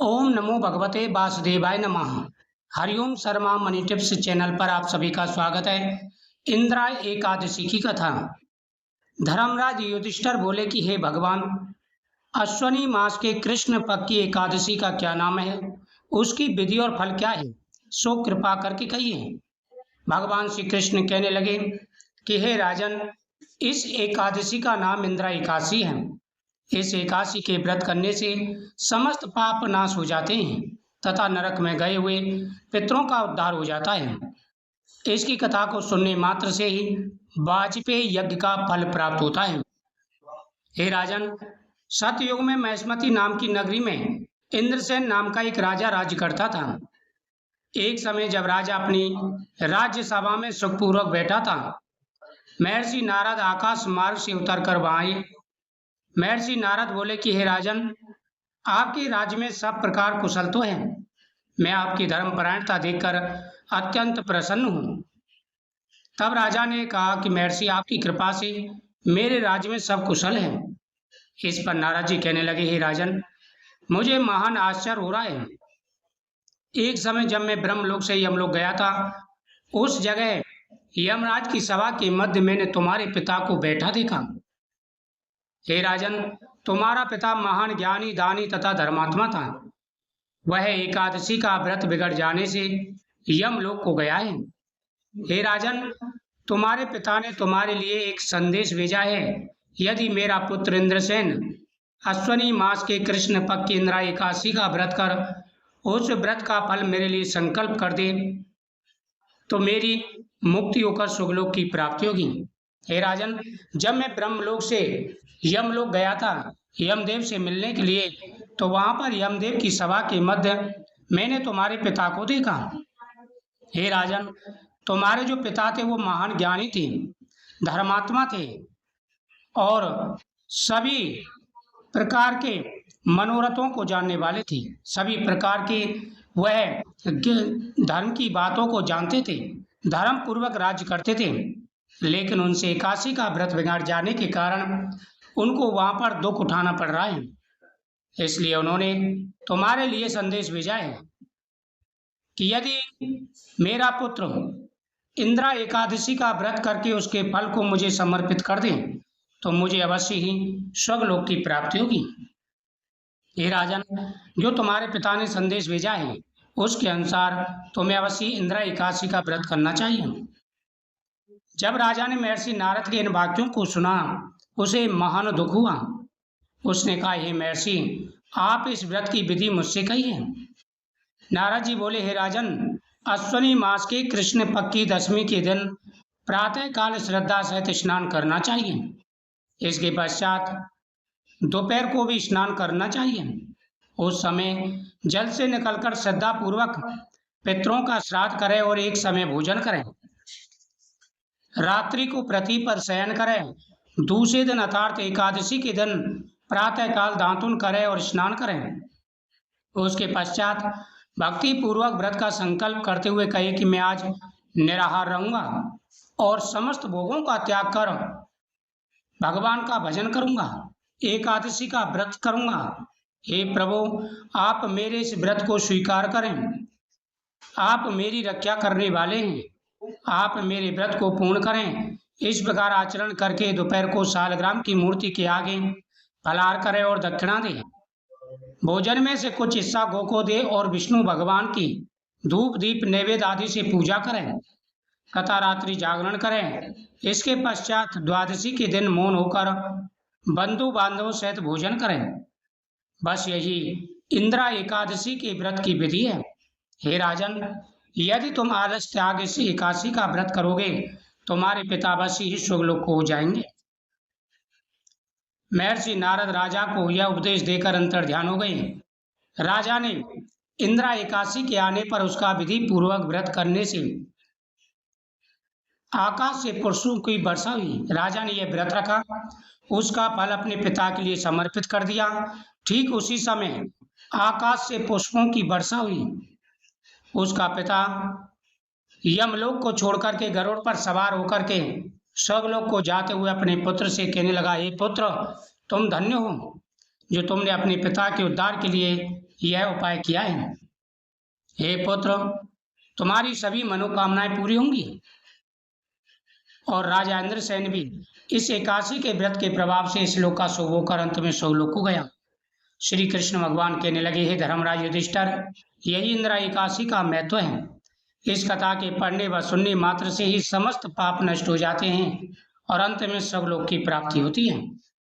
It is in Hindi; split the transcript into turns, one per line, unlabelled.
ओम नमो भगवते वासुदेवाय नमः। Hariom Sharma money tips channel पर आप सभी का स्वागत है। इंद्रा एकादशी की कथा। धर्मराज युधिष्ठिर बोले कि हे भगवान, अश्वनी मास के कृष्ण पक्ष की एकादशी का क्या नाम है, उसकी विधि और फल क्या है, सो कृपा करके कहिए। भगवान श्री कृष्ण कहने लगे कि हे राजन, इस एकादशी का नाम इंद्रा एकादशी है। इस एकादशी के व्रत करने से समस्त पाप नाश हो जाते हैं तथा नरक में गए हुए पितरों का उद्धार हो जाता है। इसकी कथा को सुनने मात्र से ही वाजपेयी यज्ञ का फल प्राप्त होता है। हे राजन, सतयुग में महेश्मती नाम की नगरी में इंद्रसेन नाम का एक राजा राज्य करता था। एक समय जब राजा अपनी राज्य सभा में सुखपूर्वक बैठा था, महर्षि नारद आकाश मार्ग से उतरकर वहां आए। महर्षि नारद बोले कि हे राजन, आपके राज्य में सब प्रकार कुशल तो है। मैं आपकी धर्मपरायणता देखकर अत्यंत प्रसन्न हूँ। तब राजा ने कहा कि महर्षि, आपकी कृपा से मेरे राज्य में सब कुशल है। इस पर नारद जी कहने लगे, हे राजन, मुझे महान आश्चर्य हो रहा है। एक समय जब मैं ब्रह्मलोक से यमलोक गया था, उस जगह यमराज की सभा के मध्य मैंने तुम्हारे पिता को बैठा देखा। हे राजन, तुम्हारा पिता महान ज्ञानी, दानी तथा धर्मात्मा था। वह एकादशी का व्रत बिगड़ जाने से यमलोक को गया है। हे राजन, तुम्हारे पिता ने तुम्हारे लिए एक संदेश भेजा है। यदि मेरा पुत्र इंद्रसेन अश्वनी मास के कृष्ण पक्ष की इंद्रा एकादशी का व्रत कर उस व्रत का फल मेरे लिए संकल्प कर दे, तो मेरी मुक्ति होकर सुखलोक की प्राप्ति होगी। हे राजन, जब मैं ब्रह्मलोक से यमलोक गया था यमदेव से मिलने के लिए, तो वहां पर यमदेव की सभा के मध्य मैंने तुम्हारे पिता को देखा। हे राजन, तुम्हारे जो पिता थे वो महान ज्ञानी थे, धर्मात्मा थे और सभी प्रकार के मनोरथों को जानने वाले थे। सभी प्रकार के वह धर्म की बातों को जानते थे, धर्म पूर्वक राज्य करते थे। लेकिन उनसे एकादशी का व्रत बिगाड़ जाने के कारण उनको वहां पर दुख उठाना पड़ रहा है। इसलिए उन्होंने तुम्हारे लिए संदेश भेजा है कि यदि मेरा पुत्र इंद्रा एकादशी का व्रत करके उसके फल को मुझे समर्पित कर दें, तो मुझे अवश्य ही स्वर्गलोक की प्राप्ति होगी। हे राजन, जो तुम्हारे पिता ने संदेश भेजा है उसके अनुसार तुम्हें अवश्य इंद्रा एकादशी का व्रत करना चाहिए। जब राजा ने महर्षि नारद के इन वाक्यों को सुना, उसे महान दुख हुआ। उसने कहा, हे महर्षि, आप इस व्रत की विधि मुझसे कहिए। नारद जी बोले, हे राजन, अश्वनी मास के कृष्ण पक्ष की दशमी के दिन प्रातः काल श्रद्धा सहित स्नान करना चाहिए। इसके पश्चात दोपहर को भी स्नान करना चाहिए। उस समय जल से निकलकर श्रद्धा पूर्वक पितरों का श्राद्ध करें और एक समय भोजन करें। रात्रि को पृथ्वी पर शयन करें। दूसरे दिन अर्थात एकादशी के दिन प्रातः काल दातुन करें और स्नान करें। उसके पश्चात भक्ति पूर्वक व्रत का संकल्प करते हुए कहे कि मैं आज निराहार रहूंगा और समस्त भोगों का त्याग कर भगवान का भजन करूंगा, एकादशी का व्रत करूंगा। हे प्रभु, आप मेरे इस व्रत को स्वीकार करें। आप मेरी रक्षा करने वाले हैं, आप मेरे व्रत को पूर्ण करें। इस प्रकार आचरण करके दोपहर को शालग्राम की मूर्ति के आगे फलाहार करें और दक्षिणा दें। भोजन में से कुछ हिस्सा गौ को दे और विष्णु भगवान की धूप दीप नैवेद्य आदि से पूजा करें। कथा रात्रि जागरण करें। इसके पश्चात द्वादशी के दिन मौन होकर बंधु बांधवों सहित भोजन करें। बस यही इंद्रा एकादशी के व्रत की विधि है। हे राजन, यदि तुम आलस त्याग से एकादशी का व्रत करोगे, तुम्हारे पिता अवश्य ही स्वर्गलोक को हो जाएंगे। महर्षि नारद राजा को यह उपदेश देकर अंतर्ध्यान हो गए। राजा ने इंद्रा एकादशी के आने पर उसका विधि पूर्वक व्रत करने से आकाश से पुष्पों की वर्षा हुई। राजा ने यह व्रत रखा, उसका फल अपने पिता के लिए समर्पित कर दिया। ठीक उसी समय आकाश से पुष्पों की वर्षा हुई। उसका पिता यमलोक को छोड़कर के गरुड़ पर सवार होकर के स्वर्गलोक को जाते हुए अपने पुत्र से कहने लगा, हे पुत्र, तुम धन्य हो जो तुमने अपने पिता के उद्धार के लिए यह उपाय किया है। हे पुत्र, तुम्हारी सभी मनोकामनाएं पूरी होंगी। और राजा इंद्रसेन भी इस एकादशी के व्रत के प्रभाव से इस लोक का सुख होकर अंत में स्वर्गलोक को गया। श्री कृष्ण भगवान कहने लगे, हे धर्मराज युधिष्ठिर, यही इंदिरा एकादशी का महत्व है। इस कथा के पढ़ने व सुनने मात्र से ही समस्त पाप नष्ट हो जाते हैं और अंत में स्वर्गलोक की प्राप्ति होती है।